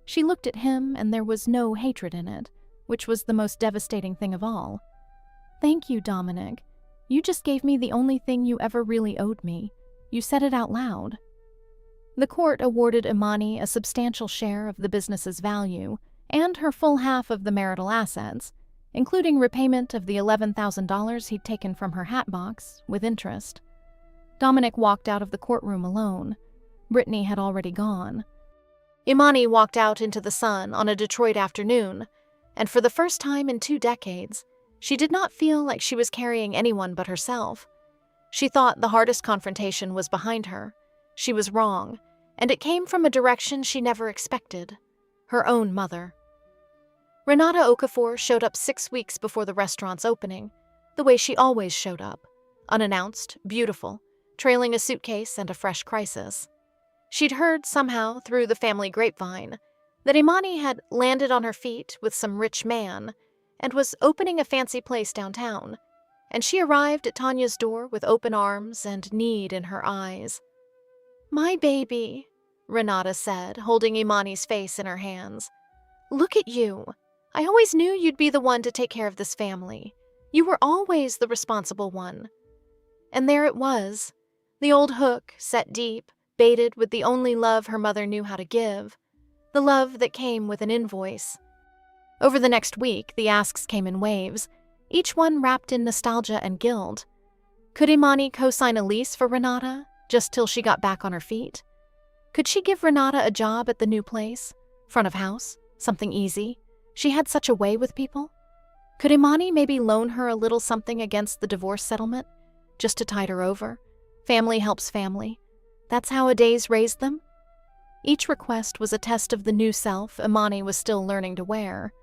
She looked at him, and there was no hatred in it, which was the most devastating thing of all. "Thank you, Dominic. You just gave me the only thing you ever really owed me. You said it out loud." The court awarded Imani a substantial share of the business's value and her full half of the marital assets, including repayment of the $11,000 he'd taken from her hat box, with interest. Dominic walked out of the courtroom alone. Brittany had already gone. Imani walked out into the sun on a Detroit afternoon, and for the first time in 2 decades, she did not feel like she was carrying anyone but herself. She thought the hardest confrontation was behind her. She was wrong, and it came from a direction she never expected: her own mother. Renata Okafor showed up 6 weeks before the restaurant's opening, the way she always showed up, unannounced, beautiful, trailing a suitcase and a fresh crisis. She'd heard somehow through the family grapevine that Imani had landed on her feet with some rich man and was opening a fancy place downtown, and she arrived at Tanya's door with open arms and need in her eyes. "My baby," Renata said, holding Imani's face in her hands. "Look at you. I always knew you'd be the one to take care of this family. You were always the responsible one." And there it was, the old hook set deep, baited with the only love her mother knew how to give, the love that came with an invoice. Over the next week, the asks came in waves, each one wrapped in nostalgia and guilt. Could Imani co-sign a lease for Renata, just till she got back on her feet? Could she give Renata a job at the new place? Front of house? Something easy? She had such a way with people. Could Imani maybe loan her a little something against the divorce settlement, just to tide her over? Family helps family. That's how Adays raised them? Each request was a test of the new self Imani was still learning to wear,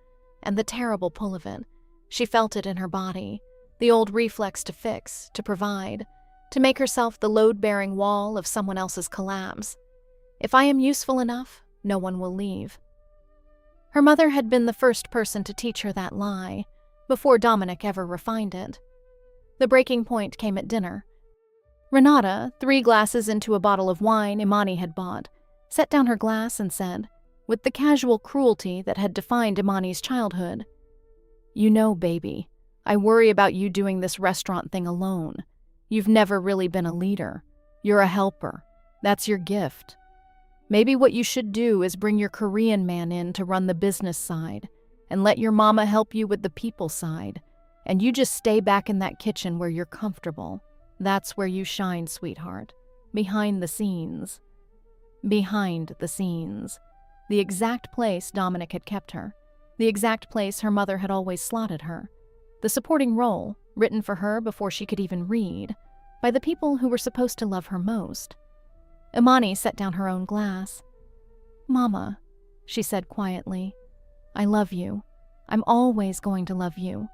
and the terrible pull of it. She felt it in her body, the old reflex to fix, to provide, to make herself the load-bearing wall of someone else's collapse. If I am useful enough, no one will leave. Her mother had been the first person to teach her that lie, before Dominic ever refined it. The breaking point came at dinner. Renata, 3 glasses into a bottle of wine Imani had bought, set down her glass and said, with the casual cruelty that had defined Imani's childhood, "You know, baby, I worry about you doing this restaurant thing alone. You've never really been a leader. You're a helper. That's your gift. Maybe what you should do is bring your Korean man in to run the business side, and let your mama help you with the people side, and you just stay back in that kitchen where you're comfortable. That's where you shine, sweetheart. Behind the scenes." Behind the scenes. The exact place Dominic had kept her. The exact place her mother had always slotted her. The supporting role, written for her before she could even read, by the people who were supposed to love her most. Imani set down her own glass. "Mama," she said quietly, "I love you. I'm always going to love you.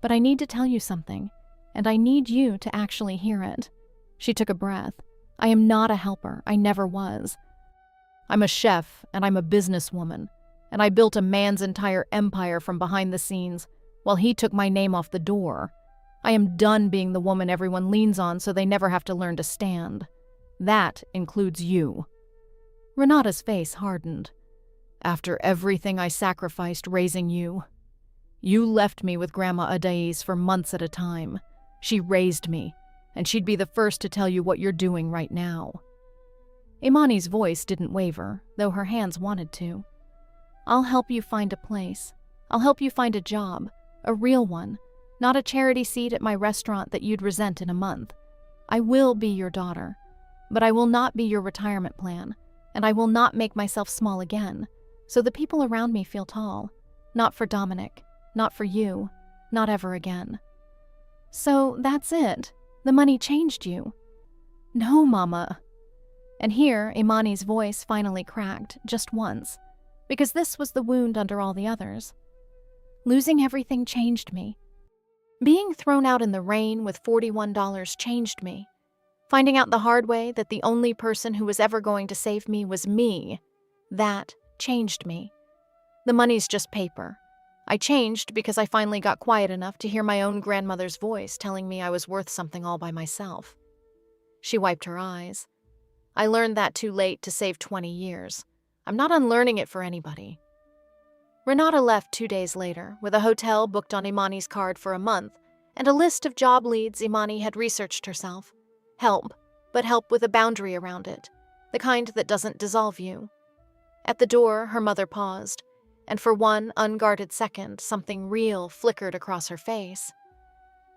But I need to tell you something, and I need you to actually hear it." She took a breath. "I am not a helper. I never was. I'm a chef, and I'm a businesswoman, and I built a man's entire empire from behind the scenes while he took my name off the door. I am done being the woman everyone leans on so they never have to learn to stand. That includes you." Renata's face hardened. "After everything I sacrificed raising you. You left me with Grandma Adays for months at a time. She raised me, and she'd be the first to tell you what you're doing right now." Imani's voice didn't waver, though her hands wanted to. "I'll help you find a place. I'll help you find a job, a real one, not a charity seat at my restaurant that you'd resent in a month. I will be your daughter, but I will not be your retirement plan, and I will not make myself small again, so the people around me feel tall. Not for Dominic, not for you, not ever again." "So that's it? The money changed you?" "No, Mama." And here Imani's voice finally cracked, just once, because this was the wound under all the others. "Losing everything changed me. Being thrown out in the rain with $41 changed me. Finding out the hard way that the only person who was ever going to save me was me, that changed me. The money's just paper. I changed because I finally got quiet enough to hear my own grandmother's voice telling me I was worth something all by myself." She wiped her eyes. "I learned that too late to save 20 years. I'm not unlearning it for anybody." Renata left 2 days later with a hotel booked on Imani's card for a month and a list of job leads Imani had researched herself. Help, but help with a boundary around it, the kind that doesn't dissolve you. At the door, her mother paused, and for one unguarded second, something real flickered across her face.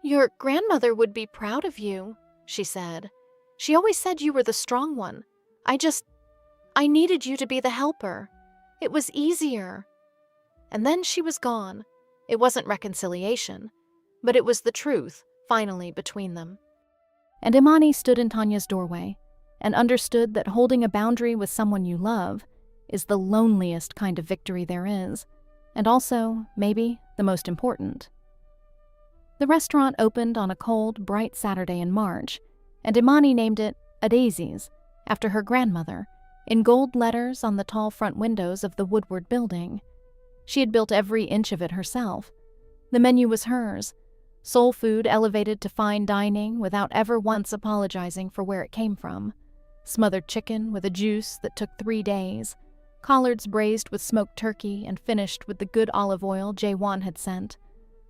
"Your grandmother would be proud of you," she said. "She always said you were the strong one. I needed you to be the helper. It was easier." And then she was gone. It wasn't reconciliation, but it was the truth, finally, between them. And Imani stood in Tanya's doorway and understood that holding a boundary with someone you love is the loneliest kind of victory there is, and also, maybe, the most important. The restaurant opened on a cold, bright Saturday in March, and Imani named it A Daisy's, after her grandmother, in gold letters on the tall front windows of the Woodward building. She had built every inch of it herself. The menu was hers, soul food elevated to fine dining without ever once apologizing for where it came from. Smothered chicken with a juice that took 3 days, collards braised with smoked turkey and finished with the good olive oil Jae-won had sent,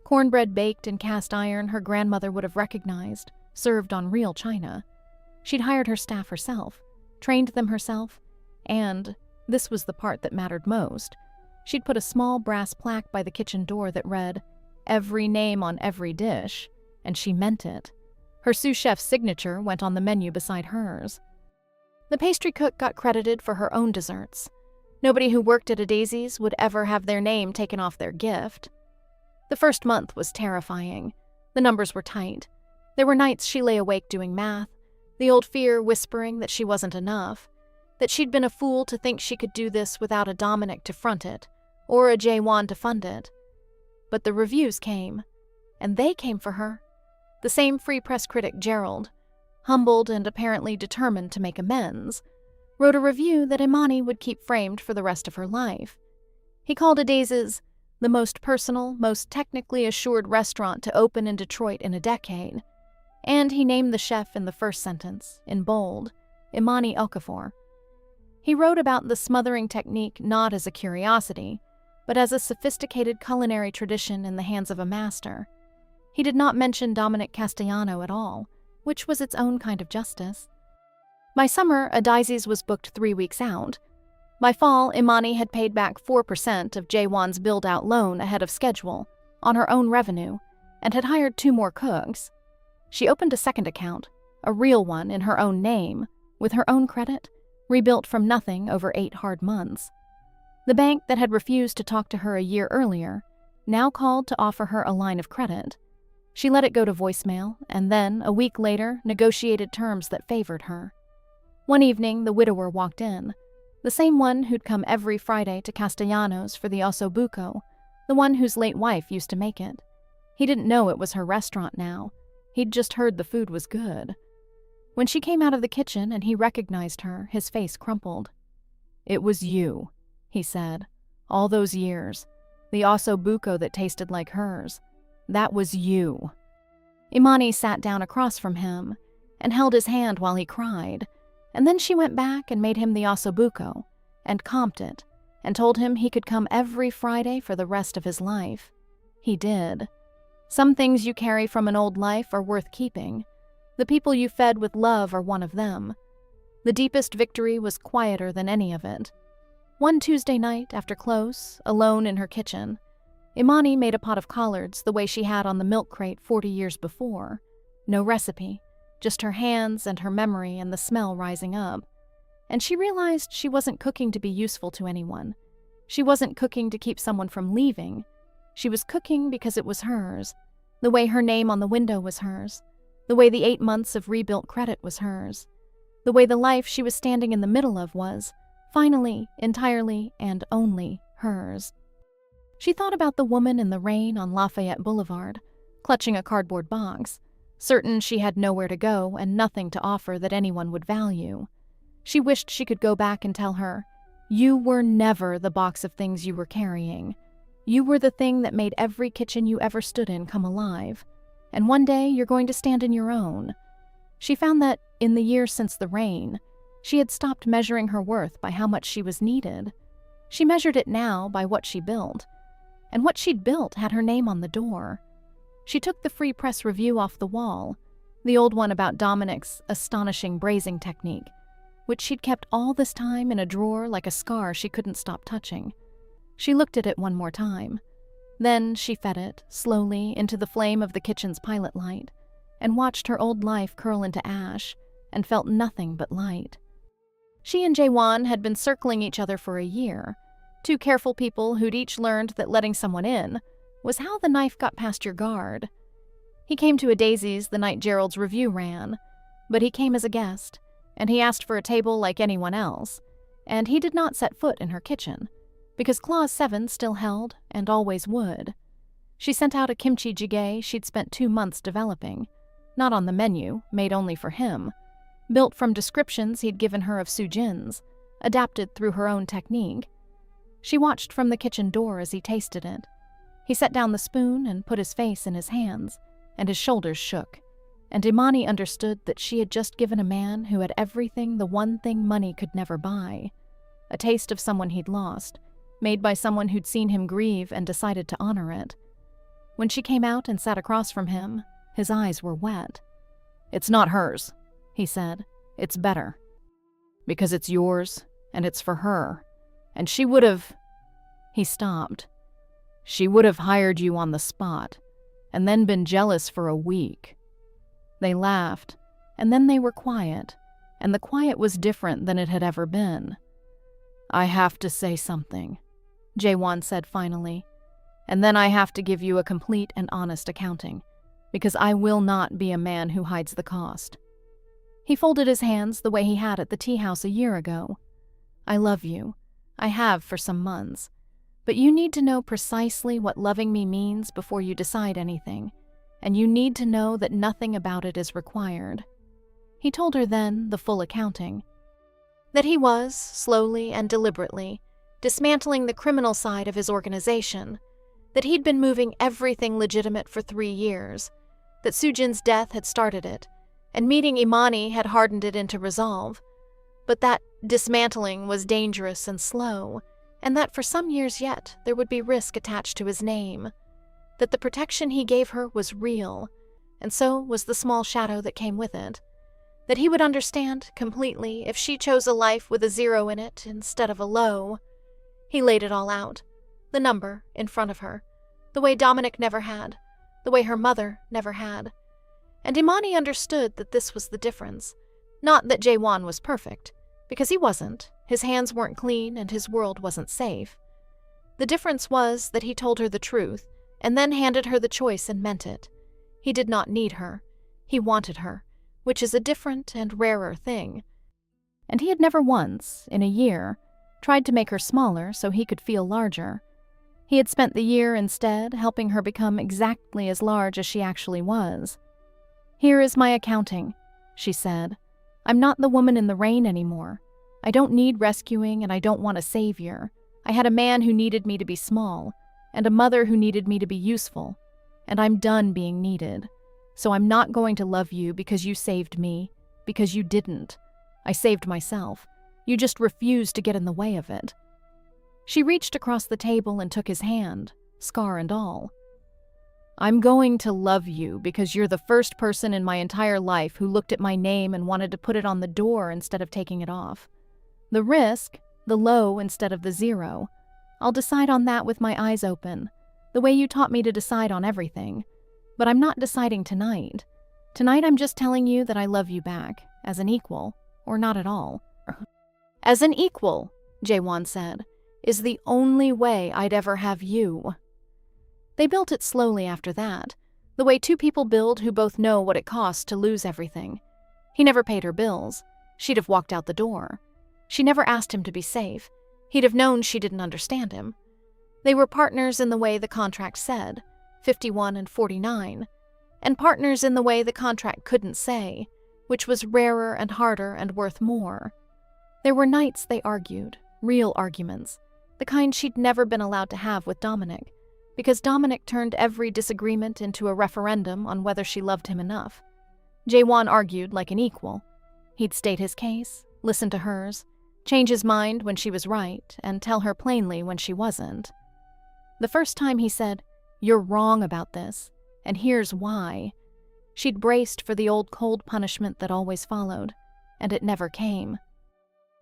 cornbread baked in cast iron her grandmother would have recognized, served on real china. She'd hired her staff herself, trained them herself, and, this was the part that mattered most, she'd put a small brass plaque by the kitchen door that read, "Every name on every dish," and she meant it. Her sous chef's signature went on the menu beside hers. The pastry cook got credited for her own desserts. Nobody who worked at A Daisy's would ever have their name taken off their gift. The first month was terrifying. The numbers were tight. There were nights she lay awake doing math, the old fear whispering that she wasn't enough, that she'd been a fool to think she could do this without a Dominic to front it, or a Jae-won to fund it. But the reviews came, and they came for her. The same Free Press critic, Gerald, humbled and apparently determined to make amends, wrote a review that Imani would keep framed for the rest of her life. He called A Daisy's the most personal, most technically assured restaurant to open in Detroit in a decade, and he named the chef in the first sentence, in bold, Imani Okafor. He wrote about the smothering technique not as a curiosity, but as a sophisticated culinary tradition in the hands of a master. He did not mention Dominic Castellano at all, which was its own kind of justice. By summer, A Daisy's was booked 3 weeks out. By fall, Imani had paid back 4% of Jae-won's build-out loan ahead of schedule, on her own revenue, and had hired 2 more cooks. She opened a second account, a real one in her own name, with her own credit, rebuilt from nothing over 8 hard months. The bank that had refused to talk to her a year earlier now called to offer her a line of credit. She let it go to voicemail, and then, a week later, negotiated terms that favored her. One evening, the widower walked in, the same one who'd come every Friday to Castellanos for the ossobuco, the one whose late wife used to make it. He didn't know it was her restaurant now. He'd just heard the food was good. When she came out of the kitchen and he recognized her, his face crumpled. "It was you," he said. "All those years. The ossobuco that tasted like hers. That was you." Imani sat down across from him and held his hand while he cried, and then she went back and made him the ossobuco and comped it and told him he could come every Friday for the rest of his life. He did. Some things you carry from an old life are worth keeping. The people you fed with love are one of them. The deepest victory was quieter than any of it. One Tuesday night, after close, alone in her kitchen, Imani made a pot of collards the way she had on the milk crate 40 years before. No recipe, just her hands and her memory and the smell rising up. And she realized she wasn't cooking to be useful to anyone. She wasn't cooking to keep someone from leaving. She was cooking because it was hers, the way her name on the window was hers, the way the 8 months of rebuilt credit was hers, the way the life she was standing in the middle of was, finally, entirely, and only hers. She thought about the woman in the rain on Lafayette Boulevard, clutching a cardboard box, certain she had nowhere to go and nothing to offer that anyone would value. She wished she could go back and tell her, You were never the box of things you were carrying. You were the thing that made every kitchen you ever stood in come alive. And one day you're going to stand in your own. She found that, in the years since the rain, she had stopped measuring her worth by how much she was needed. She measured it now by what she built. And what she'd built had her name on the door. She took the Free Press review off the wall, the old one about Dominic's astonishing brazing technique, which she'd kept all this time in a drawer like a scar she couldn't stop touching. She looked at it one more time. Then she fed it, slowly, into the flame of the kitchen's pilot light, and watched her old life curl into ash, and felt nothing but light. She and Jaewon had been circling each other for a year, two careful people who'd each learned that letting someone in was how the knife got past your guard. He came to a Daisy's the night Gerald's review ran, but he came as a guest, and he asked for a table like anyone else, and he did not set foot in her kitchen, because Clause 7 still held and always would. She sent out a kimchi jjigae she'd spent 2 months developing, not on the menu, made only for him, built from descriptions he'd given her of Sujin's, adapted through her own technique. She watched from the kitchen door as he tasted it. He set down the spoon and put his face in his hands, and his shoulders shook, and Imani understood that she had just given a man who had everything, the one thing money could never buy, a taste of someone he'd lost, made by someone who'd seen him grieve and decided to honor it. When she came out and sat across from him, his eyes were wet. "It's not hers," he said. "It's better. Because it's yours, and it's for her. And she would have..." He stopped. "She would have hired you on the spot, and then been jealous for a week." They laughed, and then they were quiet, and the quiet was different than it had ever been. "I have to say something," Jaewon said finally, "and then I have to give you a complete and honest accounting, because I will not be a man who hides the cost." He folded his hands the way he had at the tea house a year ago. "I love you. I have for some months. But you need to know precisely what loving me means before you decide anything, and you need to know that nothing about it is required." He told her then the full accounting. That he was, slowly and deliberately, dismantling the criminal side of his organization, that he'd been moving everything legitimate for 3 years, that Sujin's death had started it, and meeting Imani had hardened it into resolve, but that dismantling was dangerous and slow, and that for some years yet there would be risk attached to his name, that the protection he gave her was real, and so was the small shadow that came with it, that he would understand completely if she chose a life with a 0 in it instead of a low. He laid it all out, the number in front of her, the way Dominic never had, the way her mother never had. And Imani understood that this was the difference. Not that Jaewon was perfect, because he wasn't. His hands weren't clean and his world wasn't safe. The difference was that he told her the truth and then handed her the choice and meant it. He did not need her. He wanted her, which is a different and rarer thing. And he had never once, in a year, tried to make her smaller so he could feel larger. He had spent the year instead helping her become exactly as large as she actually was. "Here is my accounting," she said. "I'm not the woman in the rain anymore. I don't need rescuing and I don't want a savior. I had a man who needed me to be small, and a mother who needed me to be useful, and I'm done being needed. So I'm not going to love you because you saved me, because you didn't. I saved myself. You just refused to get in the way of it." She reached across the table and took his hand, scar and all. "I'm going to love you because you're the first person in my entire life who looked at my name and wanted to put it on the door instead of taking it off. The risk, the low instead of the 0. I'll decide on that with my eyes open, the way you taught me to decide on everything. But I'm not deciding tonight. Tonight I'm just telling you that I love you back, as an equal, or not at all." "As an equal," Jaewon said, "is the only way I'd ever have you." They built it slowly after that, the way two people build who both know what it costs to lose everything. He never paid her bills. She'd have walked out the door. She never asked him to be safe. He'd have known she didn't understand him. They were partners in the way the contract said, 51 and 49, and partners in the way the contract couldn't say, which was rarer and harder and worth more. There were nights they argued, real arguments, the kind she'd never been allowed to have with Dominic, because Dominic turned every disagreement into a referendum on whether she loved him enough. Jaewon argued like an equal. He'd state his case, listen to hers, change his mind when she was right, and tell her plainly when she wasn't. The first time he said, "You're wrong about this, and here's why," she'd braced for the old cold punishment that always followed, and it never came.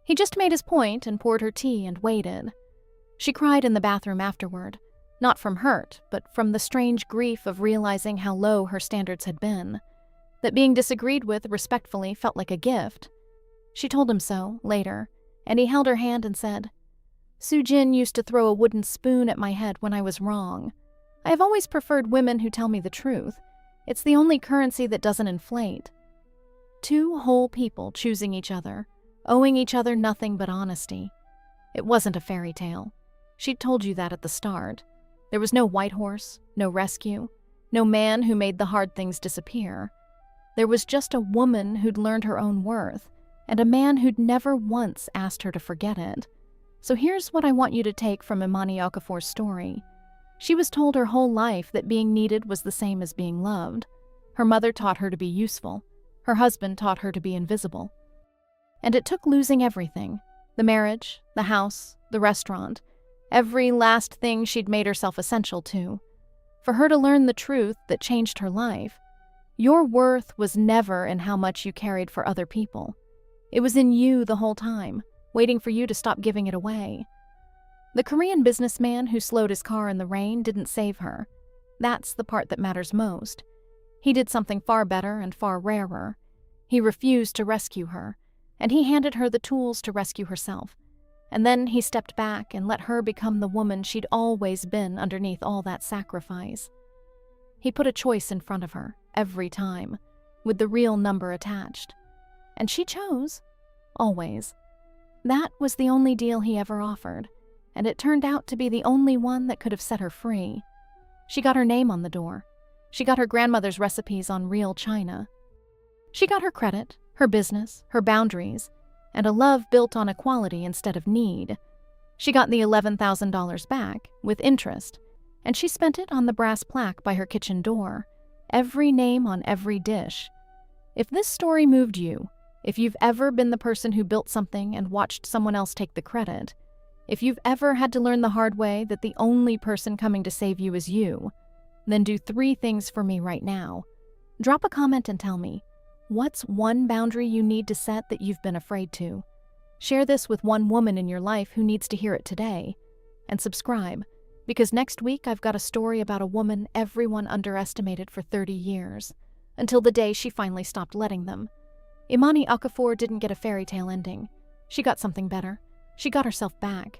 He just made his point and poured her tea and waited. She cried in the bathroom afterward, not from hurt, but from the strange grief of realizing how low her standards had been, that being disagreed with respectfully felt like a gift. She told him so, later, and he held her hand and said, "Soo-jin used to throw a wooden spoon at my head when I was wrong. I have always preferred women who tell me the truth. It's the only currency that doesn't inflate." Two whole people choosing each other, owing each other nothing but honesty. It wasn't a fairy tale. She'd told you that at the start. There was no white horse, no rescue, no man who made the hard things disappear. There was just a woman who'd learned her own worth, and a man who'd never once asked her to forget it. So here's what I want you to take from Imani Okafor's story. She was told her whole life that being needed was the same as being loved. Her mother taught her to be useful. Her husband taught her to be invisible. And it took losing everything, the marriage, the house, the restaurant, every last thing she'd made herself essential to, for her to learn the truth that changed her life. Your worth was never in how much you carried for other people. It was in you the whole time, waiting for you to stop giving it away. The Korean businessman who slowed his car in the rain didn't save her. That's the part that matters most. He did something far better and far rarer. He refused to rescue her, and he handed her the tools to rescue herself. And then he stepped back and let her become the woman she'd always been underneath all that sacrifice. He put a choice in front of her, every time, with the real number attached. And she chose. Always. That was the only deal he ever offered, and it turned out to be the only one that could have set her free. She got her name on the door. She got her grandmother's recipes on real china. She got her credit, her business, her boundaries, and a love built on equality instead of need. She got the $11,000 back, with interest, and she spent it on the brass plaque by her kitchen door, every name on every dish. If this story moved you, if you've ever been the person who built something and watched someone else take the credit, if you've ever had to learn the hard way that the only person coming to save you is you, then do 3 things for me right now. Drop a comment and tell me, what's one boundary you need to set that you've been afraid to? Share this with one woman in your life who needs to hear it today. And subscribe, because next week I've got a story about a woman everyone underestimated for 30 years, until the day she finally stopped letting them. Imani Okafor didn't get a fairy tale ending. She got something better. She got herself back.